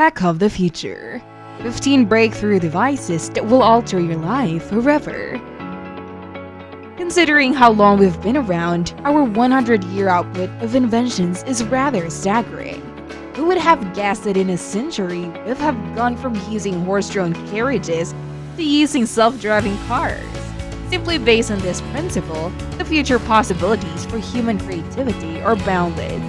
tech of the future. 15 breakthrough devices that will alter your life forever. Considering how long we've been around, our 100-year output of inventions is rather staggering. Who would have guessed that in a century we'd have gone from using horse-drawn carriages to using self-driving cars? Simply based on this principle, the future possibilities for human creativity are boundless.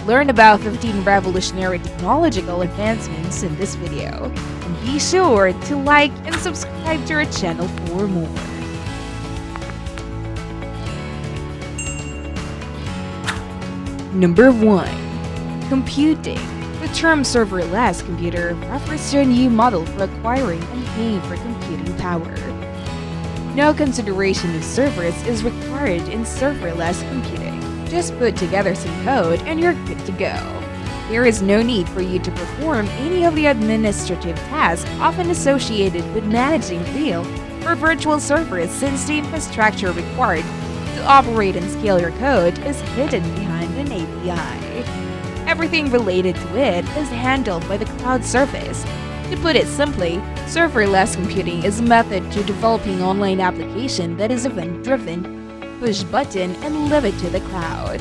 Learn about 15 revolutionary technological advancements in this video, and be sure to like and subscribe to our channel for more. Number 1. Computing. The term serverless computer refers to a new model for acquiring and paying for computing power. No consideration of servers is required in serverless computing. Just put together some code and you're good to go. There is no need for you to perform any of the administrative tasks often associated with managing real or virtual servers, since the infrastructure required to operate and scale your code is hidden behind an API. Everything related to it is handled by the cloud service. To put it simply, serverless computing is a method to developing online application that is event-driven, push-button, and leave it to the cloud.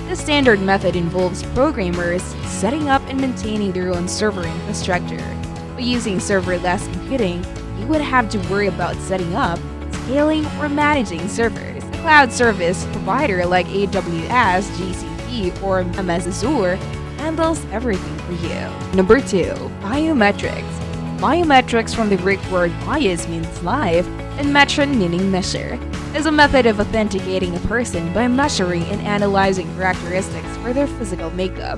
The standard method involves programmers setting up and maintaining their own server infrastructure. By using serverless computing, you would have to worry about setting up, scaling, or managing servers. A cloud service provider like AWS, GCP, or MS Azure handles everything for you. Number 2. Biometrics. Biometrics, from the Greek word bios, means live, and metron meaning measure, is a method of authenticating a person by measuring and analyzing characteristics for their physical makeup.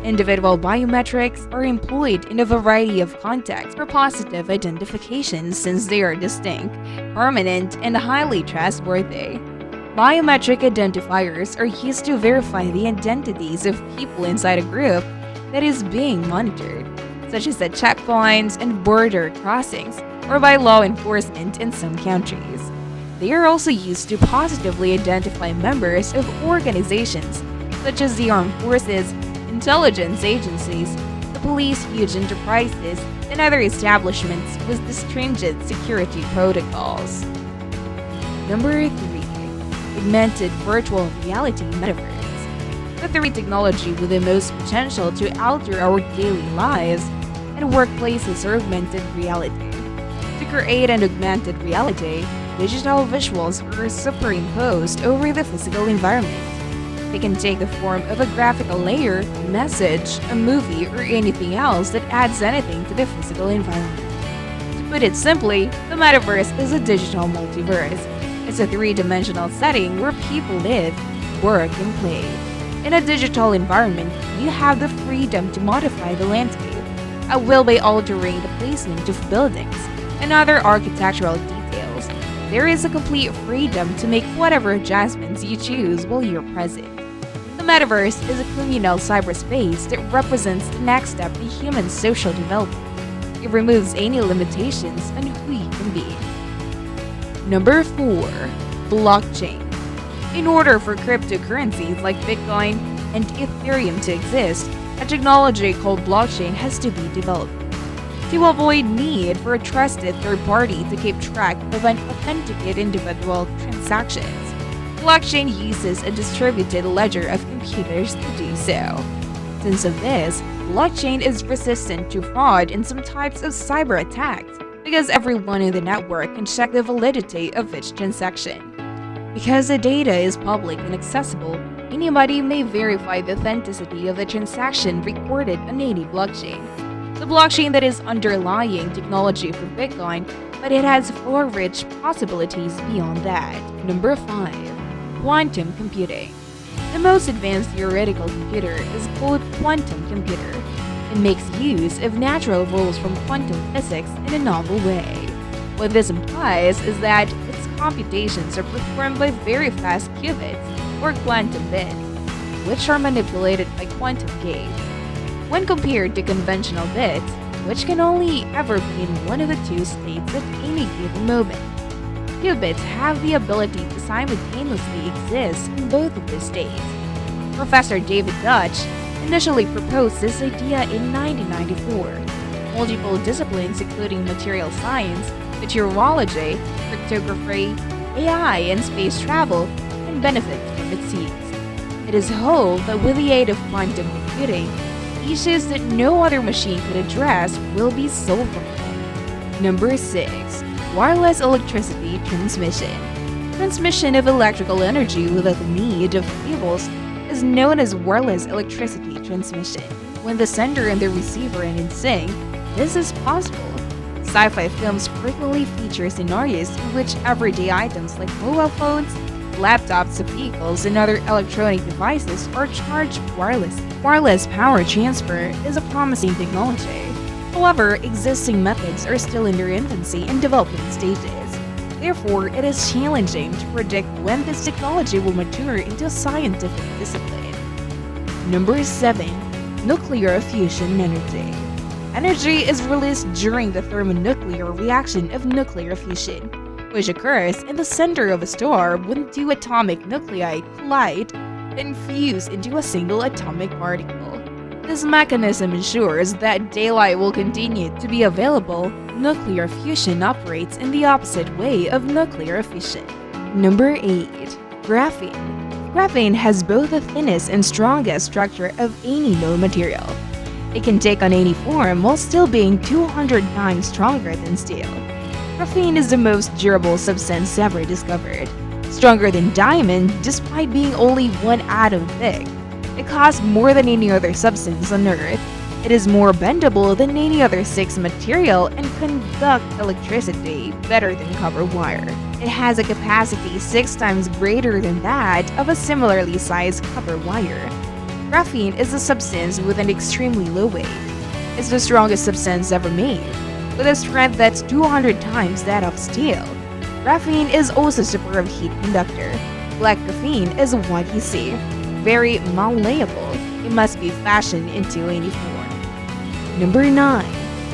Individual biometrics are employed in a variety of contexts for positive identification, since they are distinct, permanent, and highly trustworthy. Biometric identifiers are used to verify the identities of people inside a group that is being monitored, such as at checkpoints and border crossings, or by law enforcement in some countries. They are also used to positively identify members of organizations such as the armed forces, intelligence agencies, the police, huge enterprises, and other establishments with stringent security protocols. Number 3. Augmented virtual reality Metaverse. The 3 technology with the most potential to alter our daily lives and workplaces are augmented reality. To create an augmented reality, digital visuals are superimposed over the physical environment. They can take the form of a graphical layer, a message, a movie, or anything else that adds anything to the physical environment. To put it simply, the Metaverse is a digital multiverse. It's a 3-dimensional setting where people live, work, and play. In a digital environment, you have the freedom to modify the landscape, at will, by altering the placement of buildings and other architectural details. There is a complete freedom to make whatever adjustments you choose while you're present. The Metaverse is a communal cyberspace that represents the next step in human social development. It removes any limitations on who you can be. Number 4. Blockchain. In order for cryptocurrencies like Bitcoin and Ethereum to exist, a technology called blockchain has to be developed. To avoid need for a trusted third party to keep track of an authenticated individual transactions, blockchain uses a distributed ledger of computers to do so. Since of this, blockchain is resistant to fraud and some types of cyber attacks, because everyone in the network can check the validity of each transaction. Because the data is public and accessible, anybody may verify the authenticity of the transaction recorded on any blockchain. The blockchain that is underlying technology for Bitcoin, but it has far rich possibilities beyond that. Number 5. Quantum computing. The most advanced theoretical computer is called quantum computer. It makes use of natural rules from quantum physics in a novel way. What this implies is that its computations are performed by very fast qubits, or quantum bits, which are manipulated by quantum gates. When compared to conventional bits, which can only ever be in one of the 2 states at any given moment, qubits have the ability to simultaneously exist in both of these states. Professor David Deutsch initially proposed this idea in 1994, multiple disciplines including material science, meteorology, cryptography, AI, and space travel can benefit from its use. It is hoped that with the aid of quantum computing, issues that no other machine could address will be solvable. Number 6. Wireless electricity transmission. Transmission of electrical energy without the need of cables is known as wireless electricity transmission. When the sender and the receiver are in sync, this is possible. Sci-fi films frequently feature scenarios in which everyday items like mobile phones, laptops, vehicles, and other electronic devices are charged wirelessly. Wireless power transfer is a promising technology. However, existing methods are still in their infancy and development stages. Therefore, it is challenging to predict when this technology will mature into a scientific discipline. Number 7. Nuclear fusion energy. Energy is released during the thermonuclear reaction of nuclear fusion, which occurs in the center of a star when two atomic nuclei collide and fuse into a single atomic particle. This mechanism ensures that daylight will continue to be available. Nuclear fusion operates in the opposite way of nuclear fission. Number 8. Graphene. Graphene has both the thinnest and strongest structure of any known material. It can take on any form while still being 200 times stronger than steel. Graphene is the most durable substance ever discovered. Stronger than diamond despite being only one atom thick. It costs more than any other substance on Earth. It is more bendable than any other 6 material and conduct electricity better than copper wire. It has a capacity 6 times greater than that of a similarly sized copper wire. Graphene is a substance with an extremely low weight. It's the strongest substance ever made, with a strength that's 200 times that of steel. Graphene is also a superb heat conductor. Black graphene is what you see. Very malleable. It must be fashioned into any form. Number 9.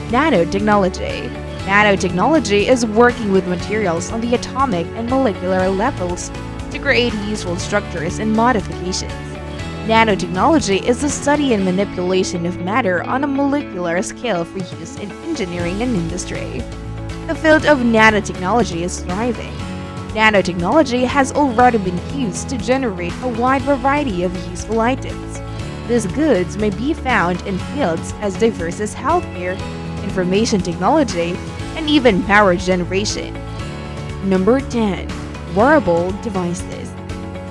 Nanotechnology. Nanotechnology is working with materials on the atomic and molecular levels to create useful structures and modifications. Nanotechnology is the study and manipulation of matter on a molecular scale for use in engineering and industry. The field of nanotechnology is thriving. Nanotechnology has already been used to generate a wide variety of useful items. These goods may be found in fields as diverse as healthcare, information technology, and even power generation. Number 10. Wearable devices.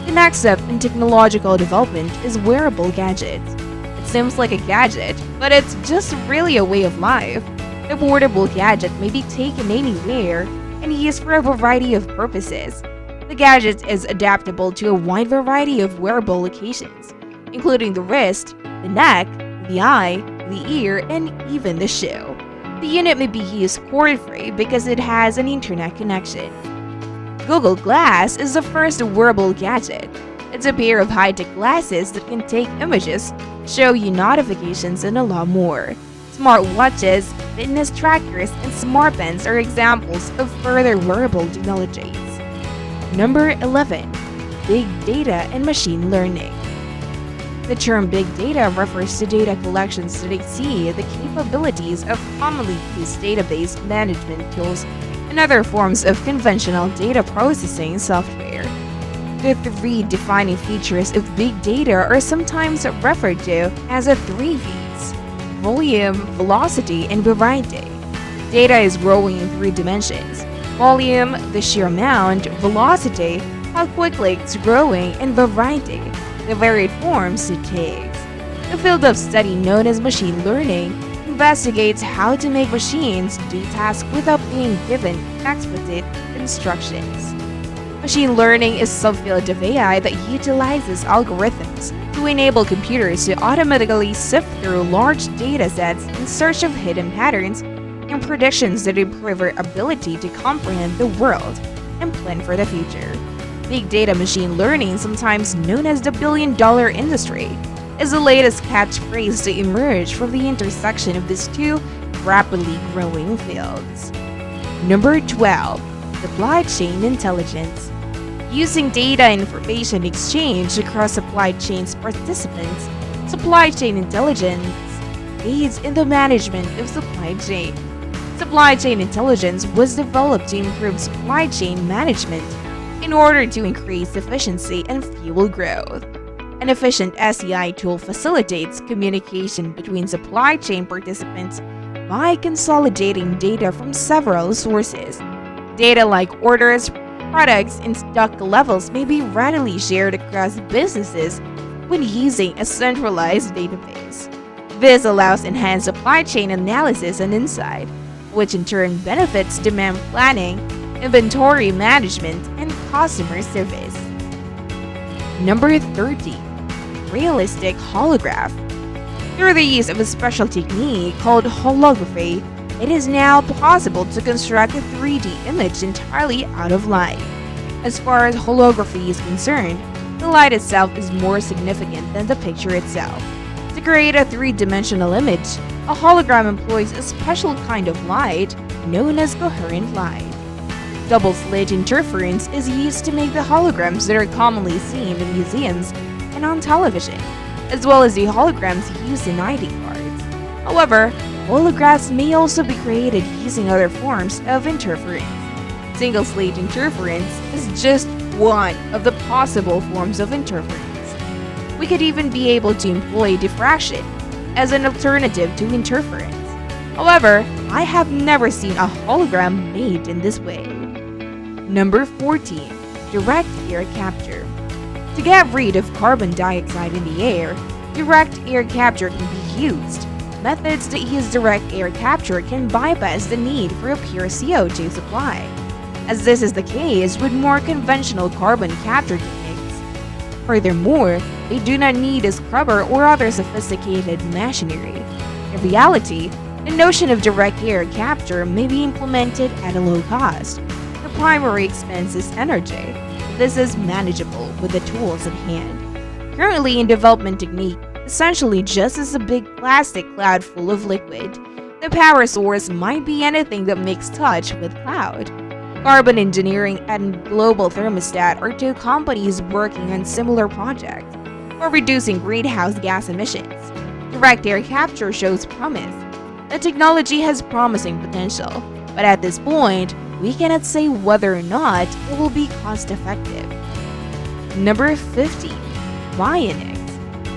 The next step in technological development is wearable gadgets. It seems like a gadget, but it's just really a way of life. The portable gadget may be taken anywhere and used for a variety of purposes. The gadget is adaptable to a wide variety of wearable locations, including the wrist, the neck, the eye, the ear, and even the shoe. The unit may be used cord-free because it has an internet connection. Google Glass is the first wearable gadget. It's a pair of high-tech glasses that can take images, show you notifications, and a lot more. Smartwatches, fitness trackers, and smartbands are examples of further wearable technologies. Number 11. Big data and machine learning. The term big data refers to data collections that exceed the capabilities of commonly used database management tools and other forms of conventional data processing software. The 3 defining features of big data are sometimes referred to as the 3 V's: volume, velocity, and variety. Data is growing in 3 dimensions: volume, the sheer amount; velocity, how quickly it's growing; and variety, the varied forms it takes. The field of study known as machine learning investigates how to make machines do tasks without being given explicit instructions. Machine learning is a subfield of AI that utilizes algorithms to enable computers to automatically sift through large data sets in search of hidden patterns and predictions that improve our ability to comprehend the world and plan for the future. Big data machine learning, sometimes known as the billion-dollar industry, is the latest catchphrase to emerge from the intersection of these 2 rapidly growing fields. Number 12. Supply chain intelligence. Using data and information exchange across supply chain's participants, supply chain intelligence aids in the management of supply chain. Supply chain intelligence was developed to improve supply chain management in order to increase efficiency and fuel growth. An efficient SCI tool facilitates communication between supply chain participants by consolidating data from several sources. Data like orders, products, and stock levels may be readily shared across businesses when using a centralized database. This allows enhanced supply chain analysis and insight, which in turn benefits demand planning, inventory management, and customer service. Number 30. Realistic holograph. Through the use of a special technique called holography, it is now possible to construct a 3D image entirely out of light. As far as holography is concerned, the light itself is more significant than the picture itself. To create a three-dimensional image, a hologram employs a special kind of light known as coherent light. Double-slit interference is used to make the holograms that are commonly seen in museums and on television, as well as the holograms used in ID cards. However, holographs may also be created using other forms of interference. Single-slit interference is just one of the possible forms of interference. We could even be able to employ diffraction as an alternative to interference. However, I have never seen a hologram made in this way. Number 14. Direct air capture. To get rid of carbon dioxide in the air, direct air capture can be used. Methods that use direct air capture can bypass the need for a pure CO2 supply, as this is the case with more conventional carbon capture techniques. Furthermore, they do not need a scrubber or other sophisticated machinery. In reality, the notion of direct air capture may be implemented at a low cost. The primary expense is energy. This is manageable with the tools at hand. Currently in development technique, essentially just as a big plastic cloud full of liquid. The power source might be anything that makes touch with cloud. Carbon Engineering and Global Thermostat are two companies working on similar projects for reducing greenhouse gas emissions. Direct air capture shows promise. The technology has promising potential, but at this point, we cannot say whether or not it will be cost-effective. Number 15. Bionics.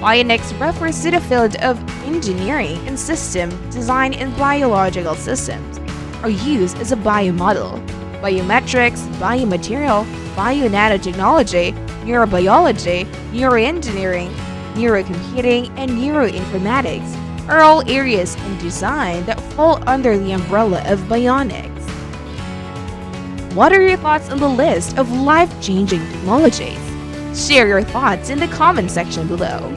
Bionics refers to the field of engineering and system design in biological systems, are used as a biomodel. Biometrics, biomaterial, bio-nanotechnology, neurobiology, neuroengineering, neurocomputing, and neuroinformatics are all areas in design that fall under the umbrella of bionics. What are your thoughts on the list of life-changing technologies? Share your thoughts in the comment section below.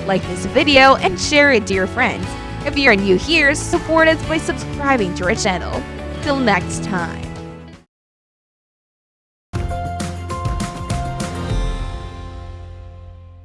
Like this video and share it to your friends. If you are new here, support us by subscribing to our channel. Till next time.